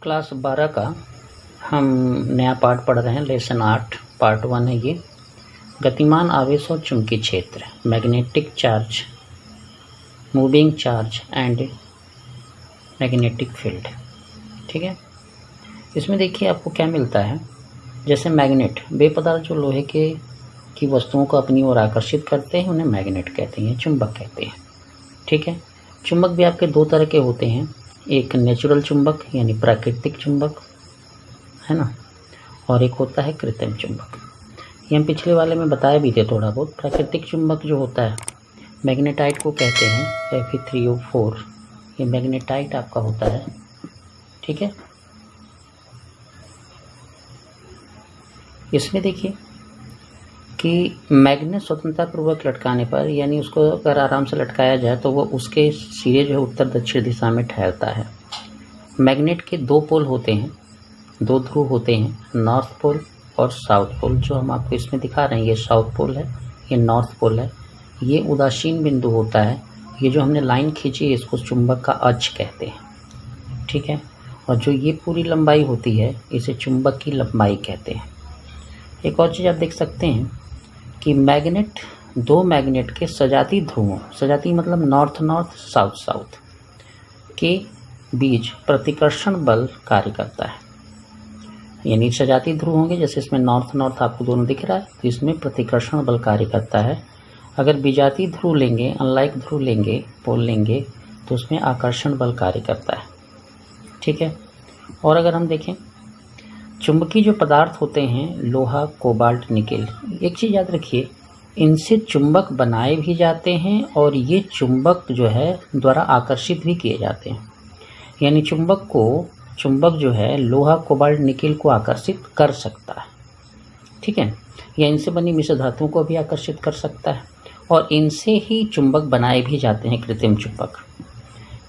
Class 12 का हम नया पाठ पढ़ रहे हैं। लेसन 8 पार्ट 1 है ये। गतिमान आवेश और चुंबकीय क्षेत्र, magnetic charge, moving charge and magnetic field. ठीक है, इसमें देखिए आपको क्या मिलता है। जैसे मैग्नेट, वे पदार्थ जो लोहे की वस्तुओं को अपनी ओर आकर्षित करते हैं उन्हें मैग्नेट कहते हैं, चुंबक कहते हैं। ठीक है, चुंबक भी आपके दो तरह के होते हैं, एक नेचुरल चुंबक यानी प्राकृतिक चुंबक है ना, और एक होता है कृत्रिम चुंबक। ये हम पिछले वाले में बताए भी थे थोड़ा बहुत। प्राकृतिक चुंबक जो होता है मैग्नेटाइट को कहते हैं, Fe3O4, ये मैग्नेटाइट आपका होता है। ठीक है, इसमें देखिए कि मैग्नेट स्वतंत्रता पूर्वक लटकाने पर, यानी उसको अगर आराम से लटकाया जाए तो वो उसके सिरे जो है उत्तर दक्षिण दिशा में ठहरता है। मैग्नेट के दो पोल होते हैं, दो ध्रुव होते हैं, नॉर्थ पोल और साउथ पोल। जो हम आपको इसमें दिखा रहे हैं ये साउथ पोल है, ये नॉर्थ पोल है। ये उदासीन बिंदु होता है, ये जो हमने लाइन खींची है इसको चुंबक का अक्ष कहते हैं। ठीक है, और जो ये पूरी लंबाई होती है इसे चुंबक की लंबाई कहते हैं। एक और चीज़ आप देख सकते हैं कि मैग्नेट, दो मैग्नेट के सजाती ध्रुवों, सजाती मतलब नॉर्थ नॉर्थ साउथ साउथ के बीच प्रतिकर्षण बल कार्य करता है। यानी सजाती ध्रुव होंगे, जैसे इसमें नॉर्थ नॉर्थ आपको दोनों दिख रहा है, तो इसमें प्रतिकर्षण बल कार्य करता है। अगर विजातीय ध्रुव लेंगे, अनलाइक ध्रुव लेंगे, पोल लेंगे, तो उसमें आकर्षण बल कार्य करता है। ठीक है, और अगर हम देखें चुंबकीय जो पदार्थ होते हैं, लोहा, कोबाल्ट, निकेल, एक चीज़ याद रखिए, इनसे चुंबक बनाए भी जाते हैं और ये चुंबक जो है द्वारा आकर्षित भी किए जाते हैं। यानी चुंबक जो है लोहा, कोबाल्ट, निकेल को आकर्षित कर सकता है। ठीक है, या इनसे बनी मिश्र धातुओं को भी आकर्षित कर सकता है, और इनसे ही चुंबक बनाए भी जाते हैं, कृत्रिम चुंबक।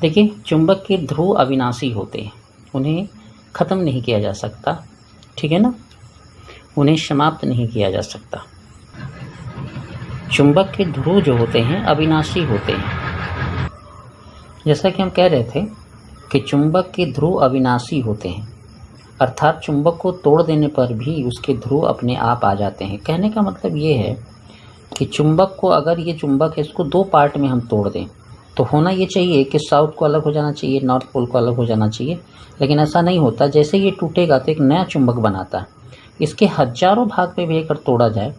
देखिए, चुंबक के ध्रुव अविनाशी होते हैं, उन्हें ख़त्म नहीं किया जा सकता। ठीक है ना, उन्हें समाप्त नहीं किया जा सकता। चुंबक के ध्रुव जो होते हैं अविनाशी होते हैं। जैसा कि हम कह रहे थे कि चुंबक के ध्रुव अविनाशी होते हैं, अर्थात चुंबक को तोड़ देने पर भी उसके ध्रुव अपने आप आ जाते हैं। कहने का मतलब ये है कि चुंबक को, अगर ये चुंबक है इसको दो पार्ट में हम तोड़ दें तो होना ये चाहिए कि साउथ को अलग हो जाना चाहिए, नॉर्थ पोल को अलग हो जाना चाहिए, लेकिन ऐसा नहीं होता। जैसे ये टूटेगा तो एक नया चुंबक बनाता है। इसके हजारों भाग में भी अगर तोड़ा जाए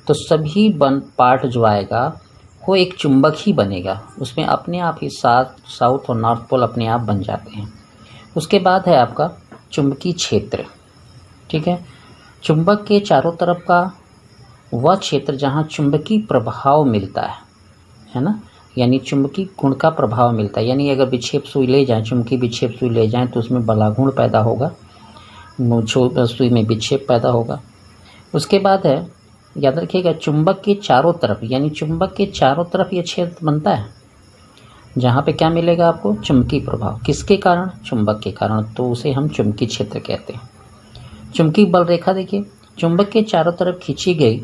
तो सभी पार्ट जो आएगा वो एक चुंबक ही बनेगा, उसमें अपने आप ही साउथ और नॉर्थ पोल अपने आप बन जाते हैं। उसके बाद है आपका चुंबकीय क्षेत्र। ठीक है, चुंबक के चारों तरफ का वह क्षेत्र जहाँ चुंबकीय प्रभाव मिलता है ना, यानी चुंबकीय गुण का प्रभाव मिलता है। यानी अगर विक्षेप सुई ले जाएं, चुंबकीय विक्षेप सुई ले जाएं तो उसमें बलागुण पैदा होगा, सुई में विक्षेप पैदा होगा। उसके बाद है, याद रखिएगा, चुंबक के चारों तरफ, यानी चुंबक के चारों तरफ ये क्षेत्र बनता है जहाँ पे क्या मिलेगा आपको, चुंबकीय प्रभाव। किसके कारण, चुंबक के कारण, तो उसे हम चुंबकीय क्षेत्र कहते हैं। चुंबकीय बल रेखा देखिए, चुंबक के चारों तरफ खींची गई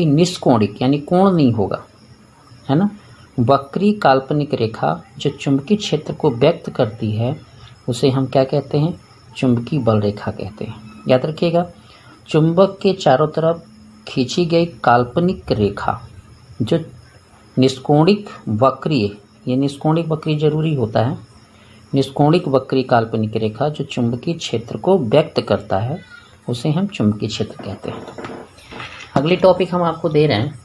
निष्कोणिक यानी कोण नहीं होगा, है ना, वक्री काल्पनिक रेखा जो चुंबकीय क्षेत्र को व्यक्त करती है उसे हम क्या कहते हैं, चुंबकीय बल रेखा कहते हैं। याद रखिएगा, चुंबक के चारों तरफ खींची गई काल्पनिक रेखा जो निष्कोणिक वक्री, ये निष्कोणिक वक्री जरूरी होता है, निष्कोणिक वक्री काल्पनिक रेखा जो चुंबकीय क्षेत्र को व्यक्त करता है उसे हम चुंबकीय क्षेत्र कहते हैं। अगली टॉपिक हम आपको दे रहे हैं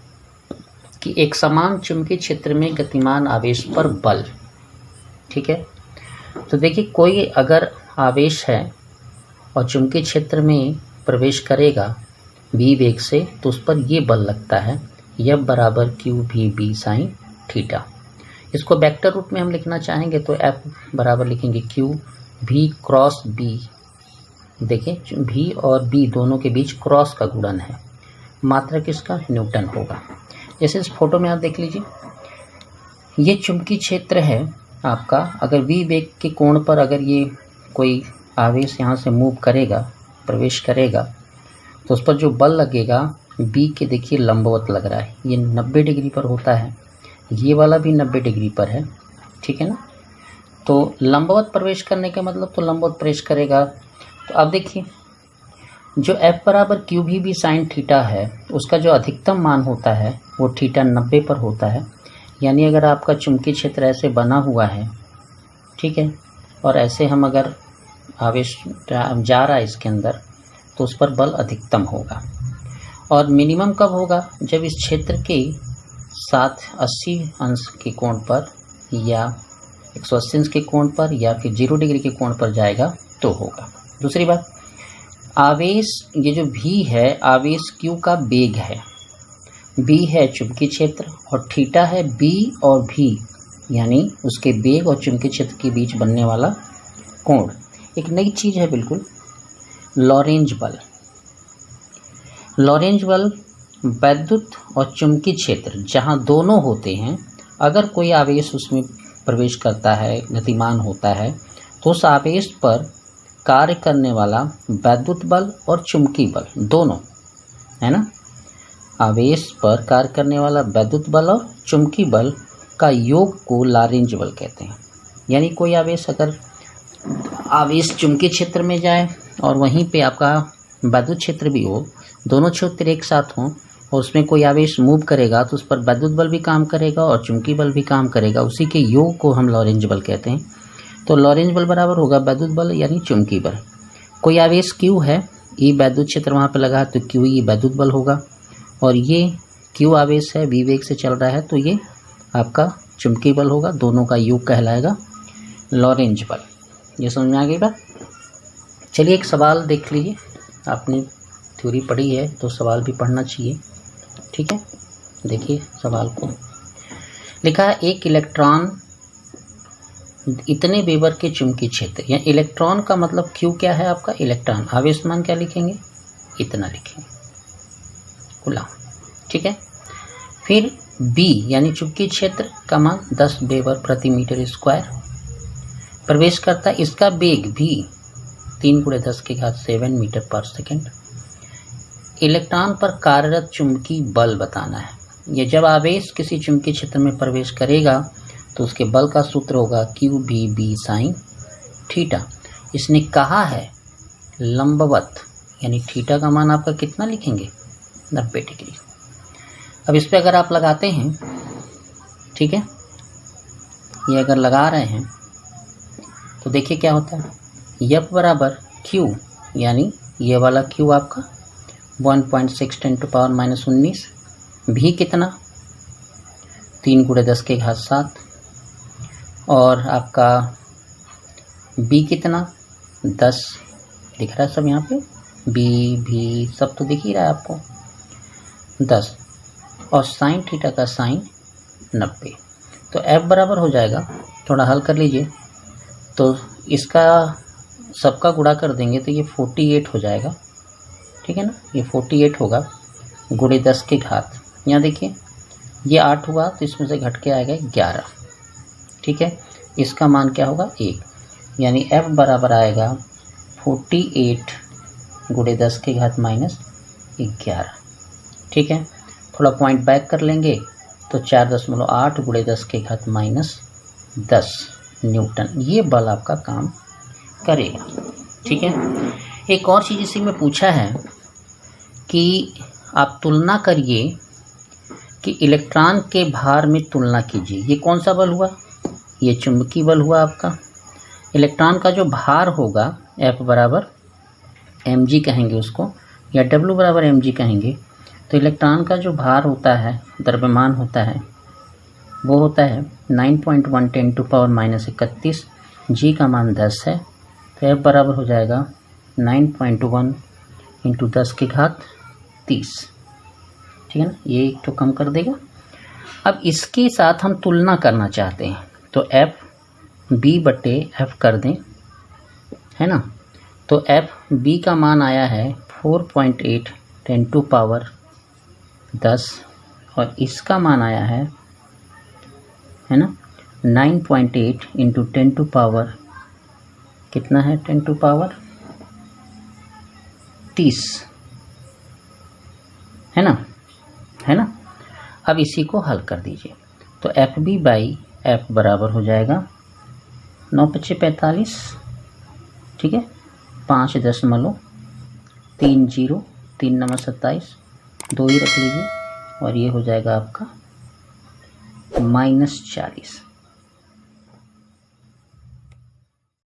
कि एक समान चुंबकीय क्षेत्र में गतिमान आवेश पर बल। ठीक है, तो देखिए, कोई अगर आवेश है और चुंबकीय क्षेत्र में प्रवेश करेगा v वेग से, तो उस पर ये बल लगता है, F बराबर QVB sin थीटा। इसको वेक्टर रूप में हम लिखना चाहेंगे तो F बराबर लिखेंगे QV क्रॉस B। देखिए, V और B दोनों के बीच क्रॉस का गुणन है, मात्रक इसका न्यूटन होगा। जैसे इस फोटो में आप देख लीजिए, ये चुंबकीय क्षेत्र है आपका। अगर v वेग के कोण पर अगर ये कोई आवेश यहाँ से मूव करेगा, प्रवेश करेगा, तो उस पर जो बल लगेगा b के देखिए लंबवत लग रहा है, ये 90 डिग्री पर होता है, ये वाला भी 90 डिग्री पर है। ठीक है ना, तो लंबवत प्रवेश करने का मतलब तो लंबवत प्रवेश करेगा। तो अब देखिए जो F बराबर क्यू भी साइन थीटा है उसका जो अधिकतम मान होता है वो थीटा 90 पर होता है। यानी अगर आपका चुंबकीय क्षेत्र ऐसे बना हुआ है, ठीक है, और ऐसे हम अगर आवेश जा रहा है इसके अंदर तो उस पर बल अधिकतम होगा। और मिनिमम कब होगा? जब इस क्षेत्र के साथ 80 अंश के कोण पर या 180 अंश के कोण पर या फिर 0 डिग्री के कोण पर जाएगा तो होगा। दूसरी बात, आवेश ये जो भी है आवेश q का वेग है, b है चुंबकीय क्षेत्र और थीटा है b और v, यानी उसके वेग और चुंबकीय क्षेत्र के बीच बनने वाला कोण। एक नई चीज़ है बिल्कुल, लॉरेंज बल। लॉरेंज बल वैद्युत और चुंबकीय क्षेत्र जहाँ दोनों होते हैं, अगर कोई आवेश उसमें प्रवेश करता है, गतिमान होता है, तो उस आवेश पर कार्य करने वाला वैद्युत बल और चुंबकीय बल दोनों, है ना, आवेश पर कार्य करने वाला वैद्युत बल और चुंबकीय बल का योग को लॉरेंज बल कहते हैं। यानी कोई आवेश अगर आवेश चुंबकीय क्षेत्र में जाए और वहीं पे आपका वैद्युत क्षेत्र भी हो, दोनों क्षेत्र एक साथ हों और उसमें कोई आवेश मूव करेगा तो उस पर वैद्युत बल भी काम करेगा और चुंबकीय बल भी काम करेगा, उसी के योग को हम लॉरेंज बल कहते हैं। तो लॉरेंज बल बराबर होगा वैद्युत बल यानी चुंबकीय बल। कोई आवेश Q है, E वैद्युत क्षेत्र वहाँ पे लगा है तो Q E वैद्युत बल होगा, और ये Q आवेश है V वेग से चल रहा है तो ये आपका चुंबकीय बल होगा। दोनों का योग कहलाएगा लॉरेंज बल। ये समझ में आ गई बात? चलिए एक सवाल देख लीजिए, आपने थ्योरी पढ़ी है तो सवाल भी पढ़ना चाहिए, ठीक है। देखिए सवाल को लिखा है, एक इलेक्ट्रॉन इतने वेबर के चुंबकीय क्षेत्र, या इलेक्ट्रॉन का मतलब Q क्या है आपका, इलेक्ट्रॉन, आवेश मान क्या लिखेंगे, इतना लिखेंगे कूलम, ठीक है। फिर B यानी चुंबकीय क्षेत्र का मान 10 वेबर प्रति मीटर स्क्वायर प्रवेश करता है, इसका वेग भी 3 × 10⁷ मीटर पर सेकेंड। इलेक्ट्रॉन पर कार्यरत चुंबकीय बल बताना है। ये जब आवेश किसी चुंबकीय क्षेत्र में प्रवेश करेगा तो उसके बल का सूत्र होगा QB साइन थीटा। इसने कहा है लंबवत, यानी थीटा का मान आपका कितना लिखेंगे, 90 डिग्री। अब इस पे अगर आप लगाते हैं, ठीक है, ये अगर लगा रहे हैं तो देखिए क्या होता है, F बराबर Q, यानी ये वाला Q आपका 1.6 × 10⁻19, भी कितना 3 × 10⁷, और आपका B कितना 10, दिख रहा है सब यहाँ पे, B भी सब तो दिख ही रहा है आपको 10, और साइन थीटा का साइन 90। तो F बराबर हो जाएगा, थोड़ा हल कर लीजिए, तो इसका सबका गुणा कर देंगे तो ये 48 हो जाएगा, ठीक है ना, ये 48 होगा × 10⁻। यहाँ देखिए ये 8 हुआ तो इसमें से घट के आएगा 11, ठीक है। इसका मान क्या होगा 1, यानी F बराबर आएगा 48 × 10⁻11, ठीक है। थोड़ा पॉइंट बैक कर लेंगे तो 4.8 × 10⁻10 न्यूटन ये बल आपका काम करेगा, ठीक है। एक और चीज़ इसी में पूछा है कि आप तुलना करिए कि इलेक्ट्रॉन के भार में तुलना कीजिए। ये कौन सा बल हुआ, ये चुंबकीय बल हुआ आपका। इलेक्ट्रॉन का जो भार होगा F बराबर mg कहेंगे उसको, या W बराबर mg कहेंगे। तो इलेक्ट्रॉन का जो भार होता है, द्रव्यमान होता है, वो होता है 9.1 × 10⁻31, g का मान 10 है, तो F बराबर हो जाएगा 9.1 × 10⁻30, ठीक है ना, ये एक तो कम कर देगा। अब इसके साथ हम तुलना करना चाहते हैं तो F B/F कर दें, है ना। तो F B का मान आया है 4.8 × 10 और इसका मान आया है ना 9.8 × 10⁻, कितना है 10⁻30, है ना, है ना। अब इसी को हल कर दीजिए तो FB/F बराबर हो जाएगा 9×5 = 45, ठीक है, 5.30, 3 9 27, 2 ही रख लीजिए और ये हो जाएगा आपका -40।